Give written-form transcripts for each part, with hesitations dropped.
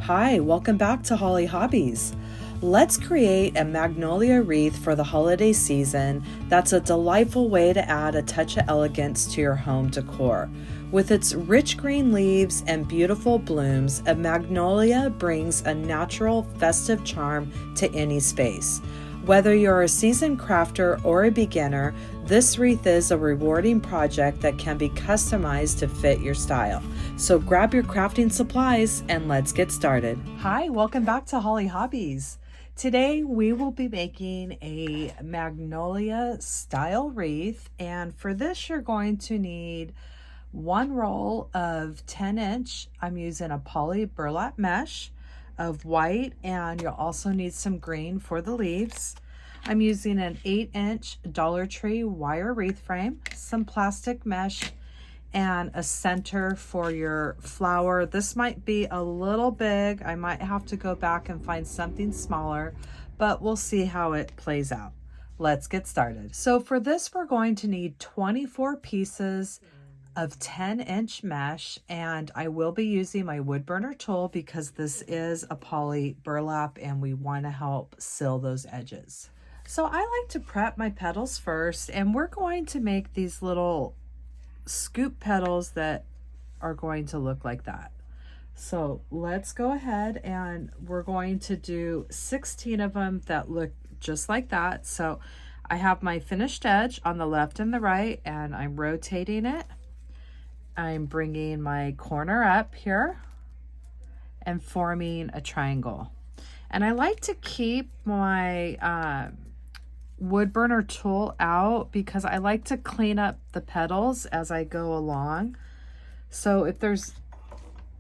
Hi, welcome back to Holly Hobbies. Let's create a magnolia wreath for the holiday season that's a delightful way to add a touch of elegance to your home decor. With its rich green leaves and beautiful blooms, a magnolia brings a natural, festive charm to any space. Whether you're a seasoned crafter or a beginner, this wreath is a rewarding project that can be customized to fit your style. So grab your crafting supplies and let's get started. Hi, welcome back to Holly Hobbies. Today we will be making a magnolia style wreath, and for this you're going to need one roll of 10-inch. I'm using a Poly Burlap Mesh of white, and you'll also need some green for the leaves. I'm using an 8-inch Dollar Tree wire wreath frame, some plastic mesh, and a center for your flower. This might be a little big. I might have to go back and find something smaller, but we'll see how it plays out. Let's get started. So for this, we're going to need 24 pieces of 10-inch mesh, and I will be using my wood burner tool because this is a poly burlap and we want to help seal those edges. So I like to prep my petals first, and we're going to make these little scoop petals that are going to look like that. So let's go ahead, and we're going to do 16 of them that look just like that. So I have my finished edge on the left and the right, and I'm rotating it. I'm bringing my corner up here and forming a triangle. And I like to keep my wood burner tool out because I like to clean up the petals as I go along. So if there's,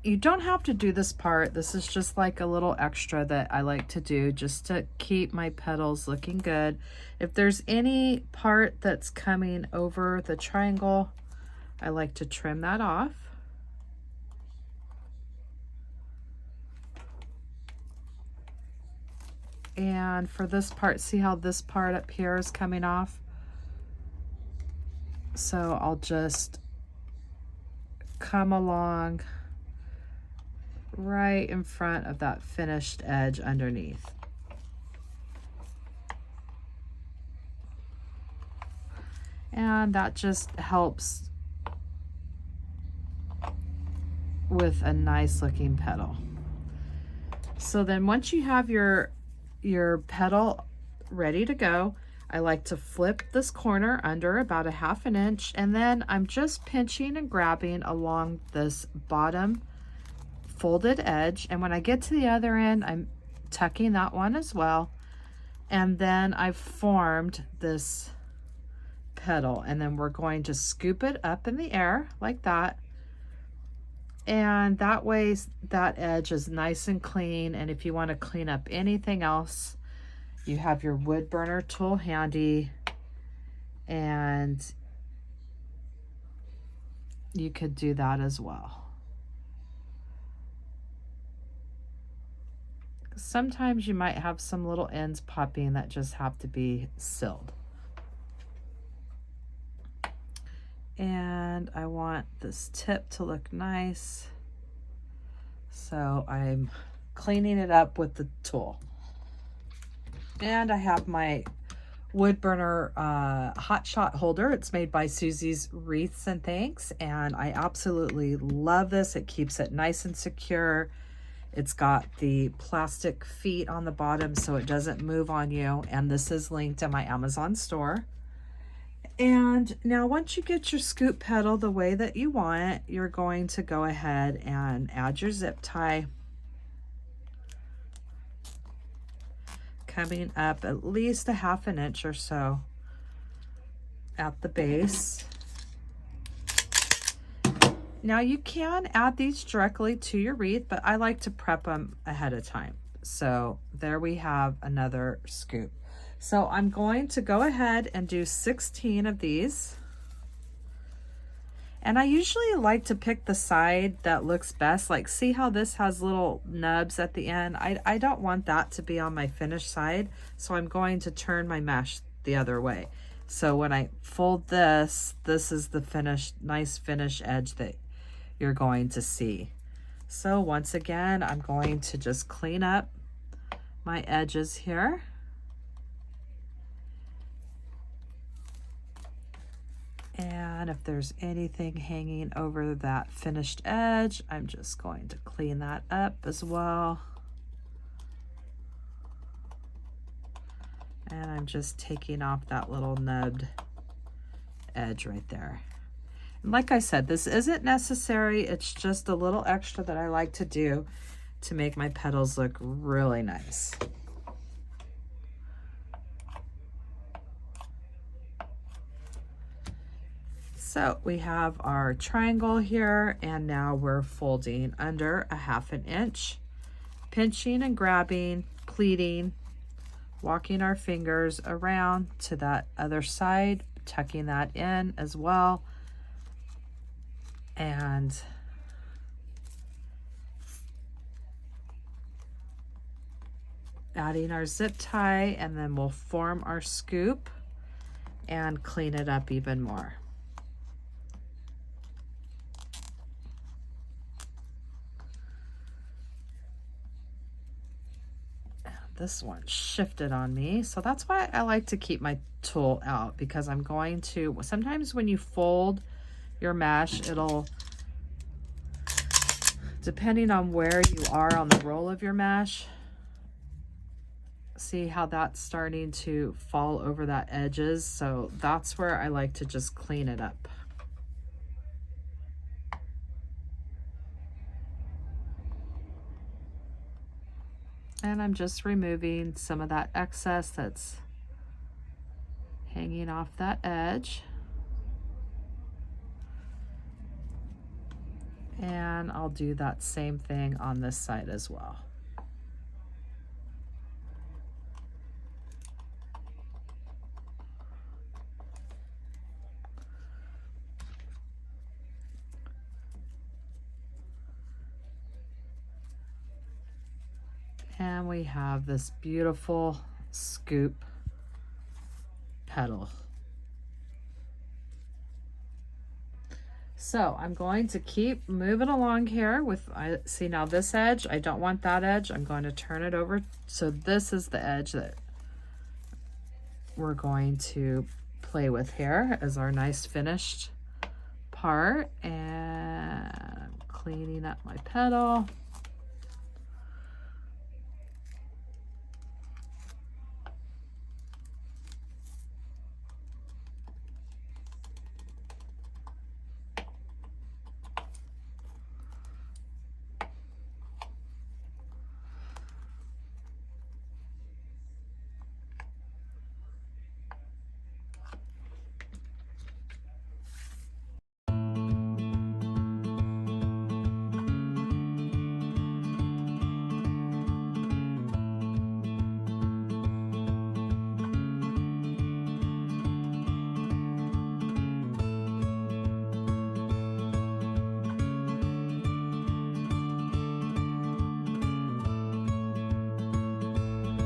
you don't have to do this part. This is just like a little extra that I like to do just to keep my petals looking good. If there's any part that's coming over the triangle, I like to trim that off. And for this part, see how this part up here is coming off? So I'll just come along right in front of that finished edge underneath. And that just helps with a nice looking petal. So then once you have your petal ready to go, I like to flip this corner under about a 1/2 inch, and then I'm just pinching and grabbing along this bottom folded edge, and when I get to the other end, I'm tucking that one as well, and then I've formed this petal, and then we're going to scoop it up in the air like that. And that way that edge is nice and clean. And if you want to clean up anything else, you have your wood burner tool handy, and you could do that as well. Sometimes you might have some little ends popping that just have to be sealed. And I want this tip to look nice, so I'm cleaning it up with the tool. And I have my wood burner hot shot holder. It's made by Susie's Wreaths and Thanks, and I absolutely love this. It keeps it nice and secure. It's got the plastic feet on the bottom so it doesn't move on you, and this is linked in my Amazon store. And now once you get your scoop petal the way that you want it, you're going to go ahead and add your zip tie, coming up at least a 1/2 inch or so at the base. Now you can add these directly to your wreath, but I like to prep them ahead of time. So there we have another scoop. So I'm going to go ahead and do 16 of these. And I usually like to pick the side that looks best. Like, see how this has little nubs at the end? I don't want that to be on my finished side. So I'm going to turn my mesh the other way. So when I fold this, this is the finished, nice finish edge that you're going to see. So once again, I'm going to just clean up my edges here. And if there's anything hanging over that finished edge, I'm just going to clean that up as well. And I'm just taking off that little nubbed edge right there. And like I said, this isn't necessary. It's just a little extra that I like to do to make my petals look really nice. So we have our triangle here, and now we're folding under a 1/2 inch, pinching and grabbing, pleating, walking our fingers around to that other side, tucking that in as well, and adding our zip tie, and then we'll form our scoop and clean it up even more. This one shifted on me, so that's why I like to keep my tool out, because I'm going to, sometimes when you fold your mesh, it'll, depending on where you are on the roll of your mesh, see how that's starting to fall over that edges, so that's where I like to just clean it up. And I'm just removing some of that excess that's hanging off that edge. And I'll do that same thing on this side as well. And we have this beautiful scoop petal. So I'm going to keep moving along here with, I see now this edge, I don't want that edge. I'm going to turn it over. So this is the edge that we're going to play with here as our nice finished part. And I'm cleaning up my petal.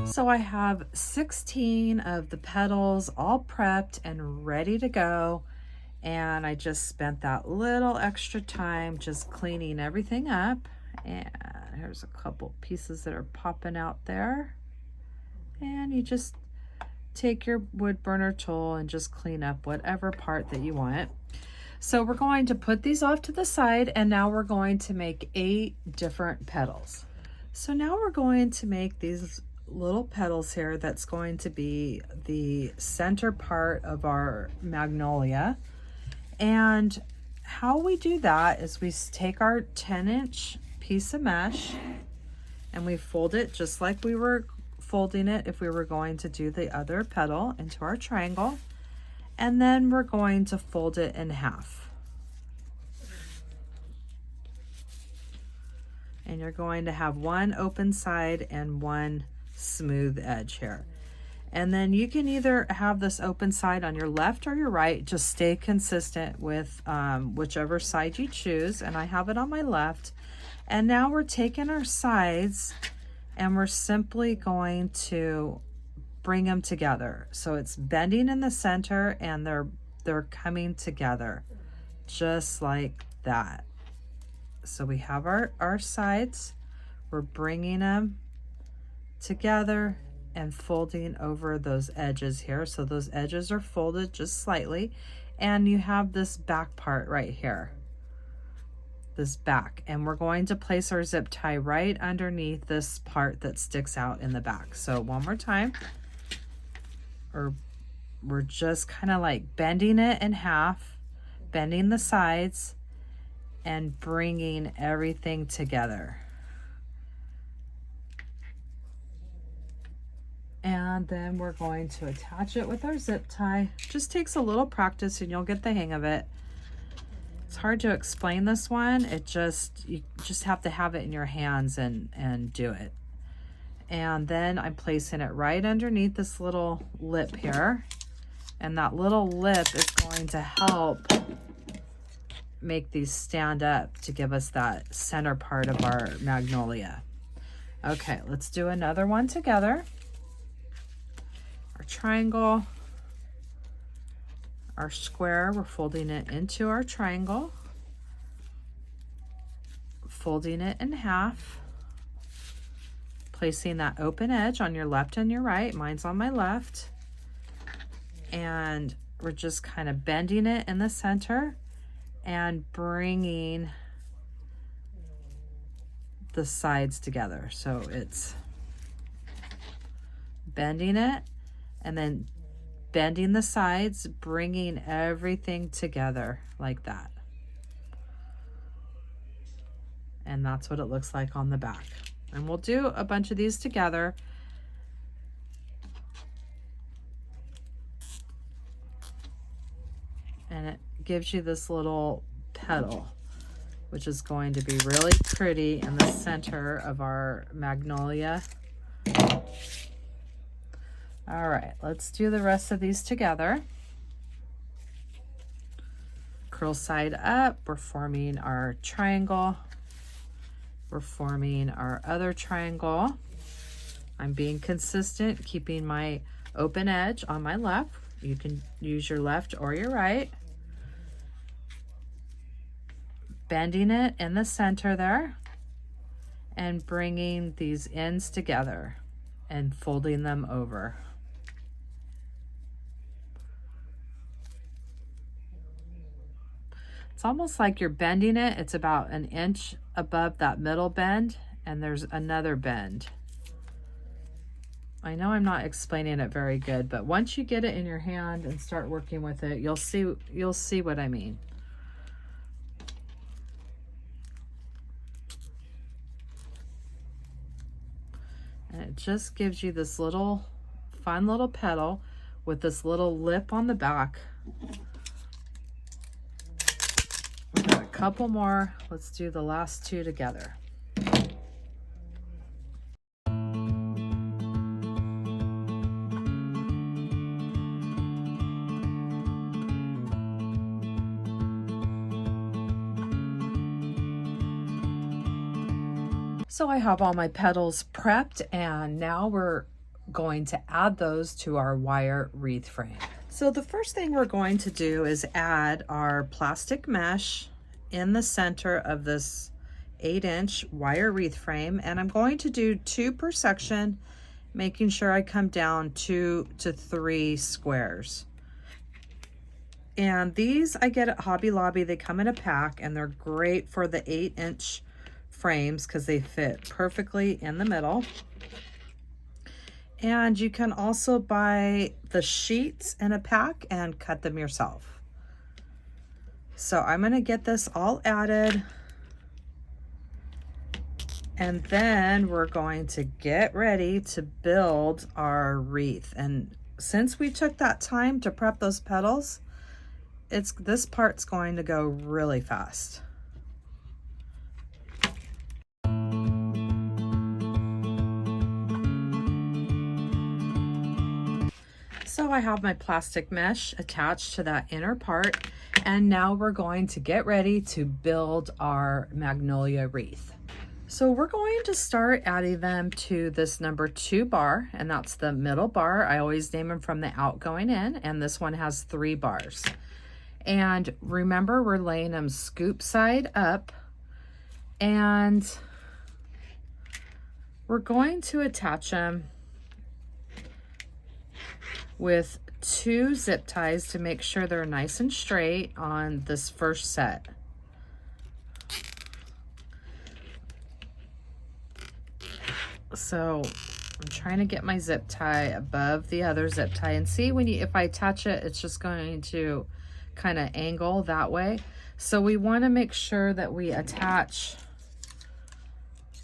So I have 16 of the petals all prepped and ready to go. And I just spent that little extra time just cleaning everything up. And here's a couple pieces that are popping out there. And you just take your wood burner tool and just clean up whatever part that you want. So we're going to put these off to the side, and now we're going to make 8 different petals. So now we're going to make these little petals here. That's going to be the center part of our magnolia. And how we do that is we take our 10-inch piece of mesh and we fold it just like we were folding it if we were going to do the other petal into our triangle. And then we're going to fold it in half. And you're going to have one open side and one smooth edge here. And then you can either have this open side on your left or your right. Just stay consistent with whichever side you choose. And I have it on my left. And now we're taking our sides and we're simply going to bring them together. So it's bending in the center and they're coming together just like that. So we have our sides. We're bringing them together and folding over those edges here. So those edges are folded just slightly. And you have this back part right here, this back. And we're going to place our zip tie right underneath this part that sticks out in the back. So one more time, we're just kind of like bending it in half, bending the sides, and bringing everything together. And then we're going to attach it with our zip tie. Just takes a little practice and you'll get the hang of it. It's hard to explain this one. You just have to have it in your hands and do it. And then I'm placing it right underneath this little lip here. And that little lip is going to help make these stand up to give us that center part of our magnolia. Okay, let's do another one together. Our triangle, our square, we're folding it into our triangle, folding it in half, placing that open edge on your left and your right. Mine's on my left. And we're just kind of bending it in the center and bringing the sides together. So it's bending it and then bending the sides, bringing everything together like that. And that's what it looks like on the back. And we'll do a bunch of these together. And it gives you this little petal, which is going to be really pretty in the center of our magnolia. All right, let's do the rest of these together. Curl side up, we're forming our triangle. We're forming our other triangle. I'm being consistent, keeping my open edge on my left. You can use your left or your right. Bending it in the center there and bringing these ends together and folding them over. It's almost like you're bending it. It's about an inch above that middle bend, and there's another bend. I know I'm not explaining it very good, but once you get it in your hand and start working with it, you'll see what I mean. And it just gives you this little fun little petal with this little lip on the back. We've got a couple more. Let's do the last two together. So I have all my petals prepped, and now we're going to add those to our wire wreath frame. So the first thing we're going to do is add our plastic mesh in the center of this 8-inch wire wreath frame, and I'm going to do 2 per section, making sure I come down 2 to 3 squares. And these I get at Hobby Lobby. They come in a pack, and they're great for the 8-inch frames because they fit perfectly in the middle. And you can also buy the sheets in a pack and cut them yourself. So I'm going to get this all added, and then we're going to get ready to build our wreath. And since we took that time to prep those petals, this part's going to go really fast. So I have my plastic mesh attached to that inner part, and now we're going to get ready to build our magnolia wreath. So we're going to start adding them to this number 2 bar, and that's the middle bar. I always name them from the out going in, and this one has 3 bars. And remember, we're laying them scoop side up And we're going to attach them with 2 zip ties to make sure they're nice and straight on this first set. So I'm trying to get my zip tie above the other zip tie, and see, when if I attach it, it's just going to kind of angle that way. So we want to make sure that we attach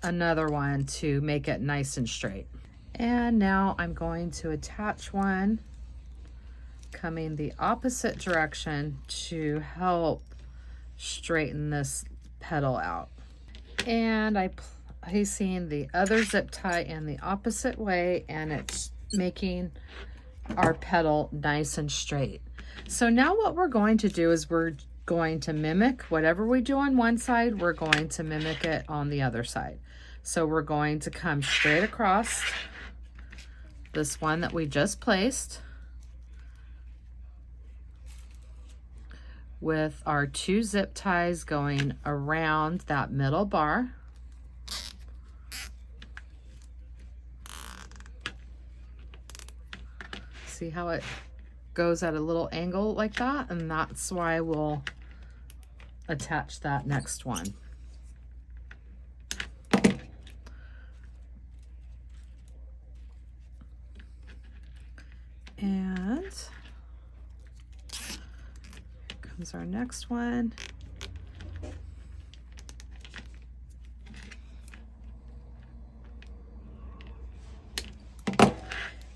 another one to make it nice and straight. And now I'm going to attach one coming the opposite direction to help straighten this petal out. And I'm placing the other zip tie in the opposite way, and it's making our petal nice and straight. So now what we're going to do is we're going to mimic whatever we do on one side, we're going to mimic it on the other side. So we're going to come straight across this one that we just placed with our 2 zip ties going around that middle bar. See how it goes at a little angle like that? And that's why we'll attach that next one. And here comes our next one.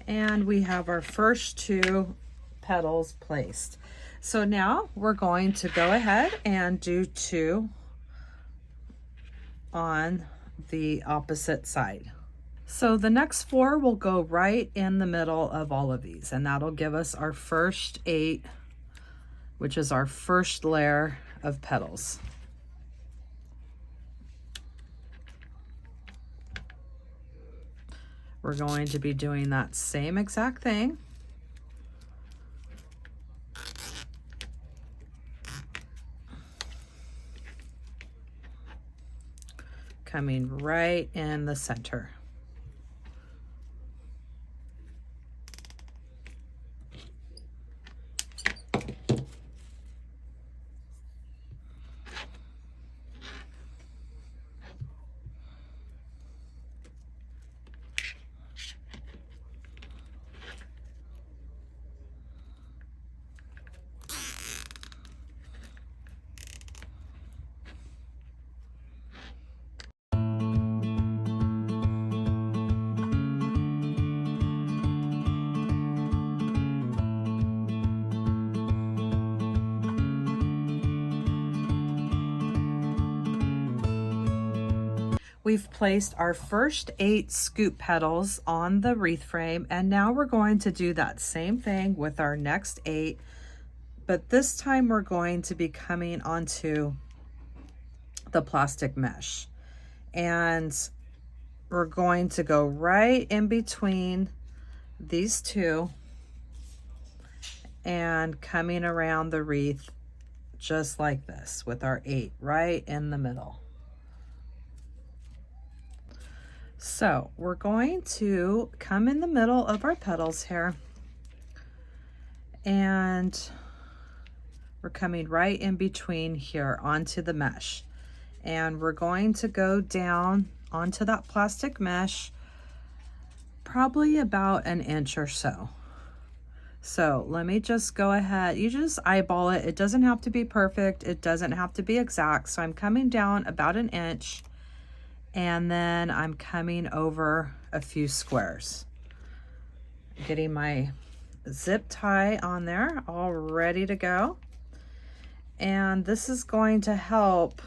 And we have our first 2 petals placed. So now we're going to go ahead and do 2 on the opposite side. So the next 4 will go right in the middle of all of these, and that'll give us our first 8, which is our first layer of petals. We're going to be doing that same exact thing. Coming right in the center. We've placed our first 8 scoop petals on the wreath frame, and now we're going to do that same thing with our next 8, but this time we're going to be coming onto the plastic mesh, and we're going to go right in between these 2 and coming around the wreath just like this with our 8 right in the middle. So we're going to come in the middle of our petals here, and we're coming right in between here onto the mesh, and we're going to go down onto that plastic mesh probably about an inch or so. So let me just go ahead, you just eyeball it. It doesn't have to be perfect, it doesn't have to be exact. So I'm coming down about an inch, and then I'm coming over a few squares. Getting my zip tie on there, all ready to go. And this is going to help,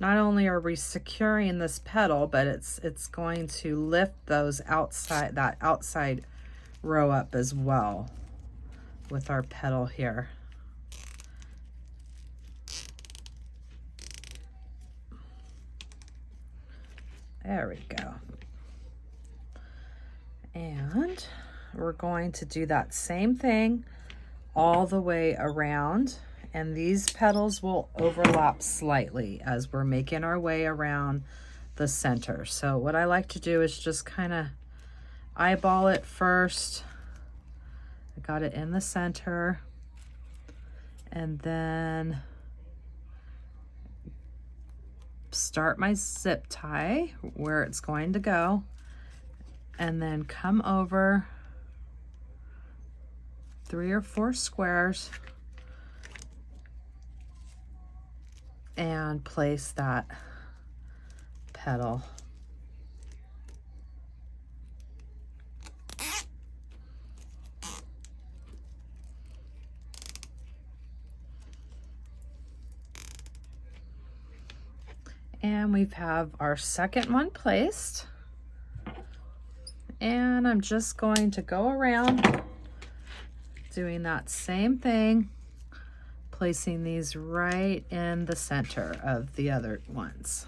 not only are we securing this petal, but it's going to lift those outside, that outside row up as well with our petal here. There we go. And we're going to do that same thing all the way around, and these petals will overlap slightly as we're making our way around the center. So what I like to do is just kind of eyeball it first. I got it in the center, and then start my zip tie where it's going to go, and then come over 3 or 4 squares and place that petal. And we have our second one placed. And I'm just going to go around doing that same thing, placing these right in the center of the other ones.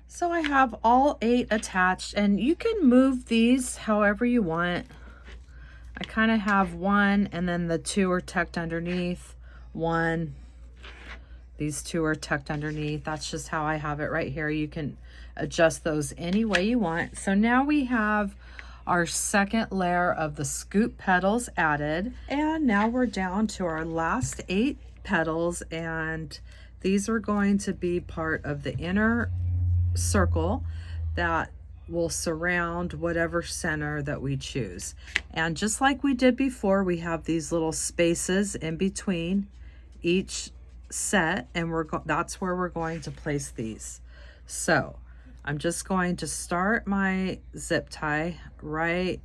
So I have all 8 attached, and you can move these however you want. I kind of have one, and then the 2 are tucked underneath. One, these 2 are tucked underneath. That's just how I have it right here. You can adjust those any way you want. So now we have our second layer of the scoop petals added, and now we're down to our last 8 petals, and these are going to be part of the inner circle that will surround whatever center that we choose. And just like we did before, we have these little spaces in between each set, and that's where we're going to place these. So I'm just going to start my zip tie right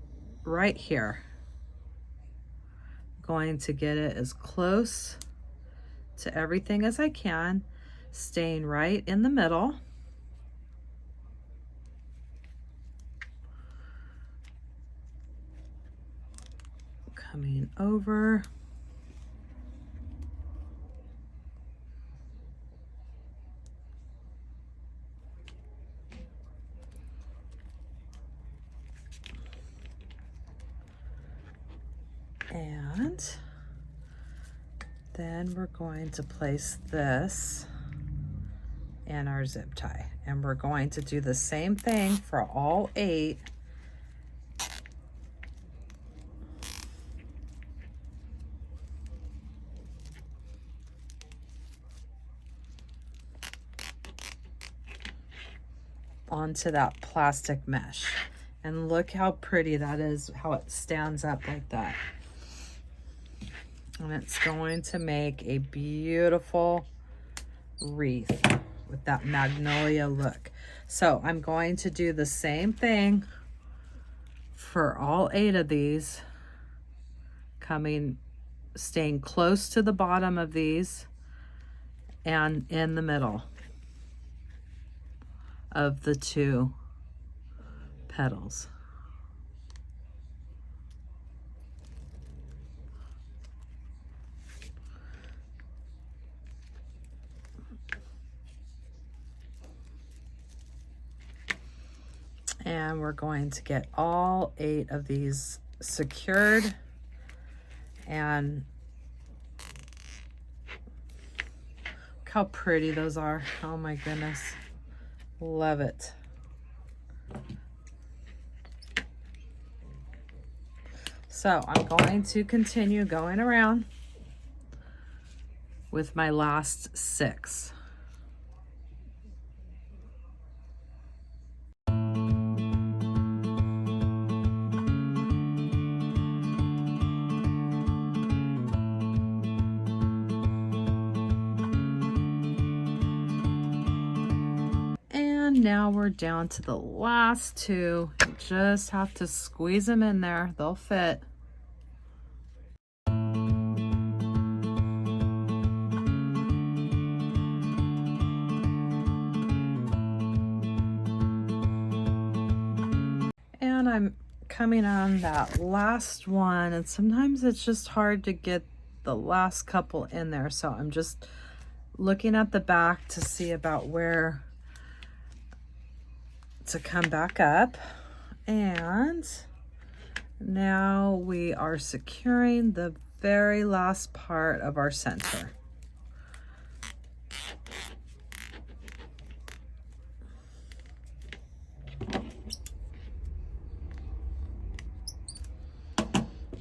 here. Going to get it as close to everything as I can, staying right in the middle. Coming over. And then we're going to place this in our zip tie. And we're going to do the same thing for all 8. Onto that plastic mesh. And look how pretty that is, how it stands up like that. And it's going to make a beautiful wreath with that magnolia look. So I'm going to do the same thing for all 8 of these, staying close to the bottom of these and in the middle of the 2 petals. And we're going to get all 8 of these secured, and look how pretty those are. Oh my goodness. Love it. So I'm going to continue going around with my last 6. And now we're down to the last 2. You just have to squeeze them in there. They'll fit. And I'm coming on that last one, and sometimes it's just hard to get the last couple in there. So I'm just looking at the back to see about where to come back up. And now we are securing the very last part of our center.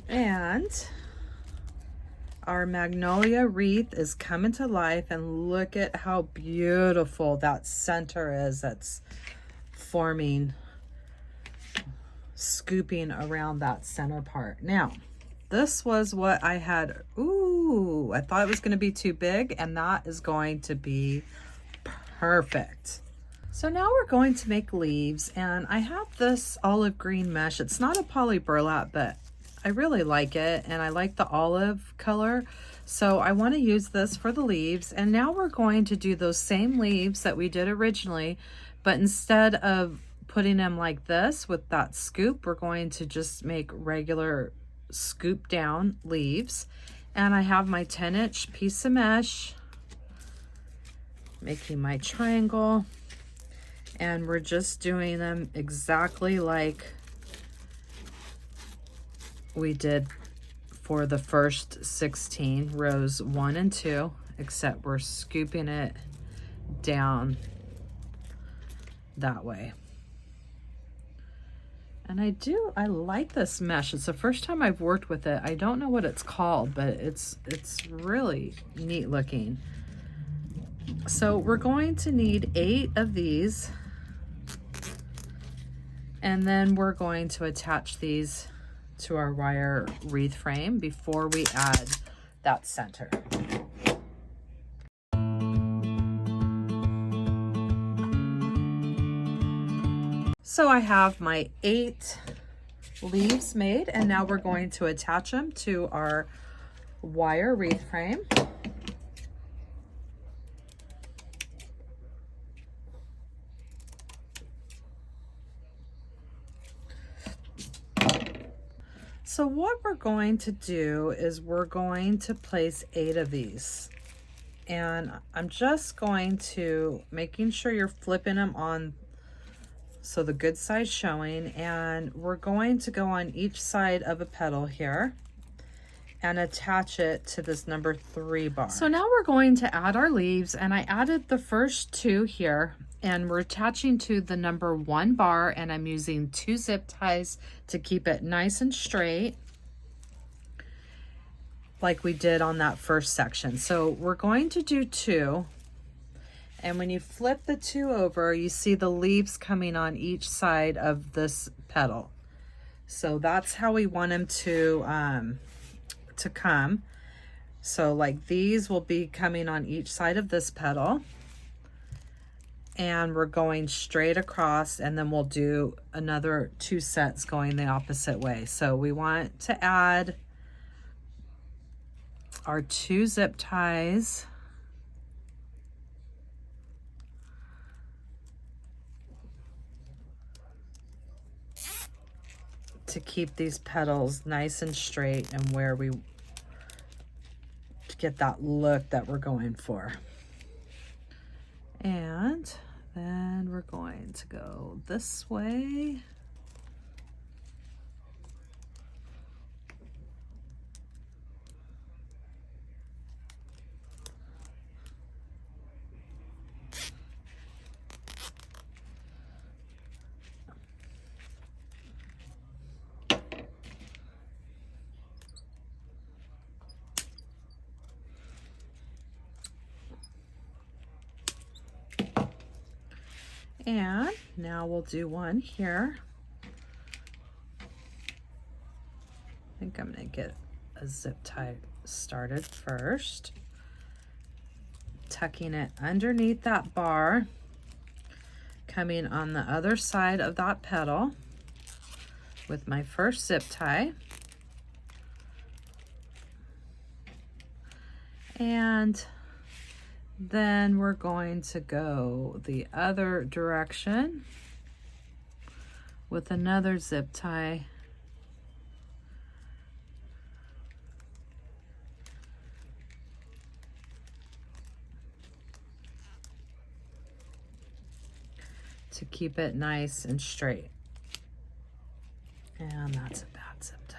And our Magnolia wreath is coming to life, and look at how beautiful that center is that's forming, scooping around that center part. Now, this was what I had. Ooh, I thought it was going to be too big, and that is going to be perfect. So now we're going to make leaves, and I have this olive green mesh. It's not a poly burlap, but I really like it, and I like the olive color, so I want to use this for the leaves. And now we're going to do those same leaves that we did originally, but instead of putting them like this with that scoop, we're going to just make regular scoop down leaves. And I have my 10-inch piece of mesh, making my triangle, and we're just doing them exactly like we did for the first 16 rows 1 and 2, except we're scooping it down that way. And I like this mesh. It's the first time I've worked with it. I don't know what it's called, but it's really neat looking. So we're going to need 8 of these, and then we're going to attach these to our wire wreath frame before we add that center. So I have my 8 leaves made, and now we're going to attach them to our wire wreath frame. So what we're going to do is we're going to place 8 of these, and I'm just going to making sure you're flipping them on so the good side's showing, and we're going to go on each side of a petal here and attach it to this number 3 bar. So now we're going to add our leaves, and I added the first 2 here, and we're attaching to the number 1 bar, and I'm using 2 zip ties to keep it nice and straight like we did on that first section. So we're going to do 2, and when you flip the 2 over, you see the leaves coming on each side of this petal. So that's how we want them to come. So like these will be coming on each side of this petal, and we're going straight across, and then we'll do another 2 sets going the opposite way. So we want to add our 2 zip ties to keep these petals nice and straight and where we get that look that we're going for. And then we're going to go this way. And now we'll do one here. I think I'm gonna get a zip tie started first. Tucking it underneath that bar, coming on the other side of that petal with my first zip tie. And then we're going to go the other direction with another zip tie. To keep it nice and straight. And that's a bad zip tie.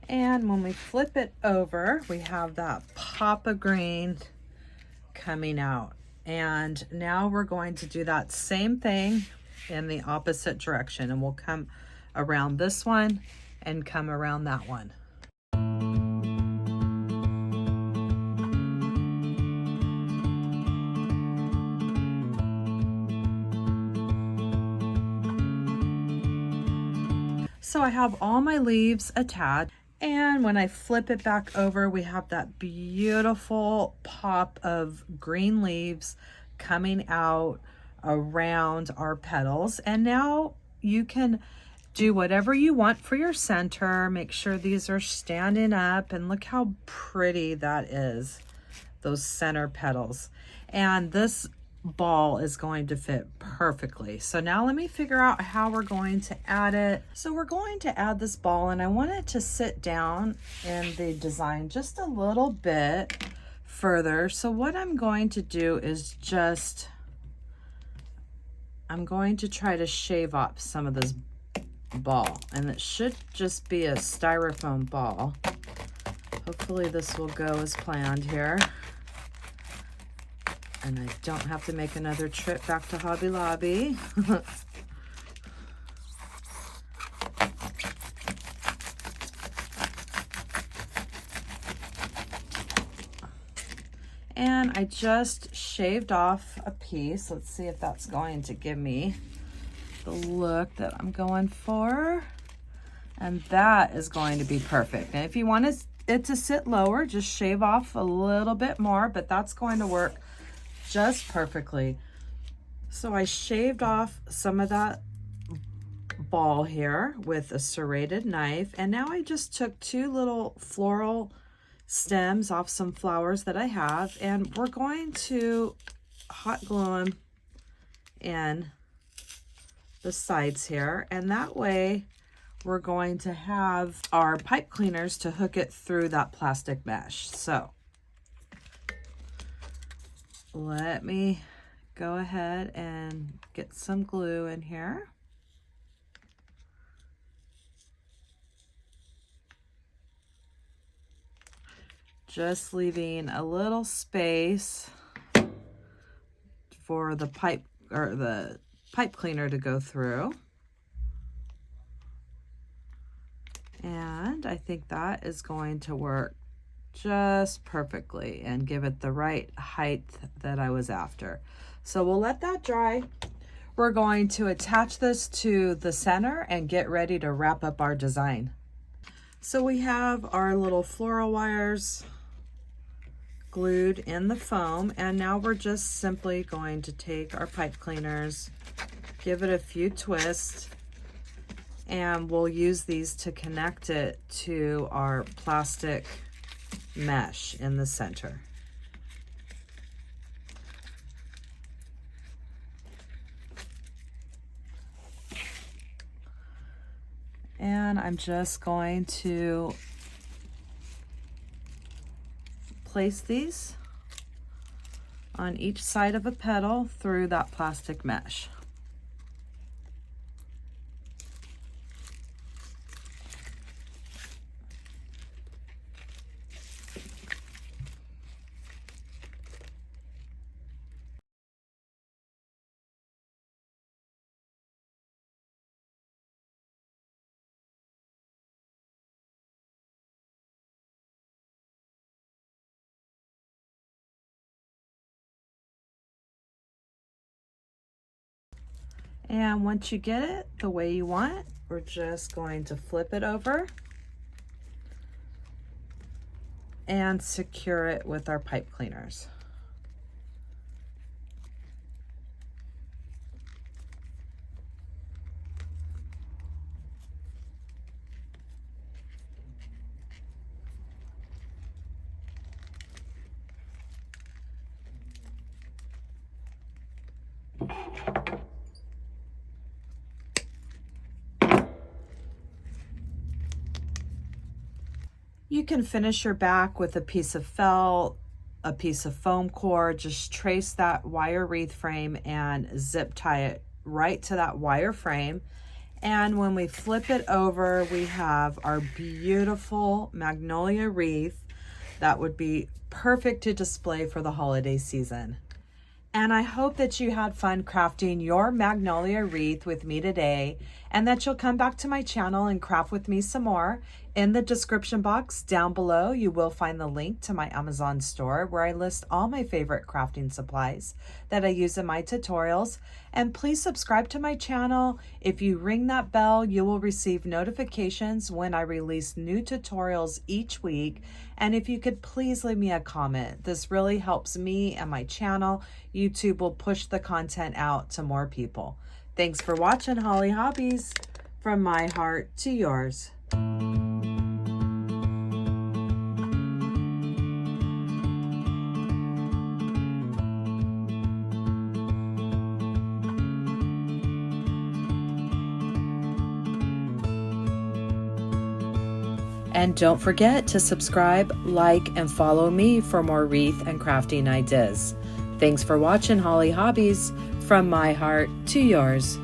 And when we flip it over, we have that pop of green coming out. And now we're going to do that same thing in the opposite direction. And we'll come around this one and come around that one. So I have all my leaves attached. And when I flip it back over, we have that beautiful pop of green leaves coming out around our petals. And now you can do whatever you want for your center. Make sure these are standing up, and look how pretty that is, those center petals. And this ball is going to fit perfectly. So now let me figure out how we're going to add it. So we're going to add this ball, and I want it to sit down in the design just a little bit further. So what I'm going to do is I'm going to try to shave off some of this ball, and it should just be a styrofoam ball. Hopefully this will go as planned here. And I don't have to make another trip back to Hobby Lobby. And I just shaved off a piece. Let's see if that's going to give me the look that I'm going for. And that is going to be perfect. And if you want it to sit lower, just shave off a little bit more, but that's going to work just perfectly. So I shaved off some of that ball here with a serrated knife, and now I just took two little floral stems off some flowers that I have, and we're going to hot glue them in the sides here, and that way we're going to have our pipe cleaners to hook it through that plastic mesh. So let me go ahead and get some glue in here. Just leaving a little space for the pipe cleaner to go through. And I think that is going to work just perfectly and give it the right height that I was after. So we'll let that dry. We're going to attach this to the center and get ready to wrap up our design. So we have our little floral wires glued in the foam, and now we're just simply going to take our pipe cleaners, give it a few twists, and we'll use these to connect it to our plastic mesh in the center. And I'm just going to place these on each side of a petal through that plastic mesh. And once you get it the way you want, we're just going to flip it over and secure it with our pipe cleaners. You can finish your back with a piece of felt, a piece of foam core. Just trace that wire wreath frame and zip tie it right to that wire frame. And when we flip it over, we have our beautiful Magnolia wreath that would be perfect to display for the holiday season. And I hope that you had fun crafting your Magnolia wreath with me today, and that you'll come back to my channel and craft with me some more. In the description box down below, you will find the link to my Amazon store where I list all my favorite crafting supplies that I use in my tutorials. And please subscribe to my channel. If you ring that bell, you will receive notifications when I release new tutorials each week. And if you could please leave me a comment, this really helps me and my channel. YouTube will push the content out to more people. Thanks for watching, Holly Hobbies. From my heart to yours. And don't forget to subscribe, like, and follow me for more wreath and crafting ideas. Thanks for watching, Holly Hobbies. From my heart to yours.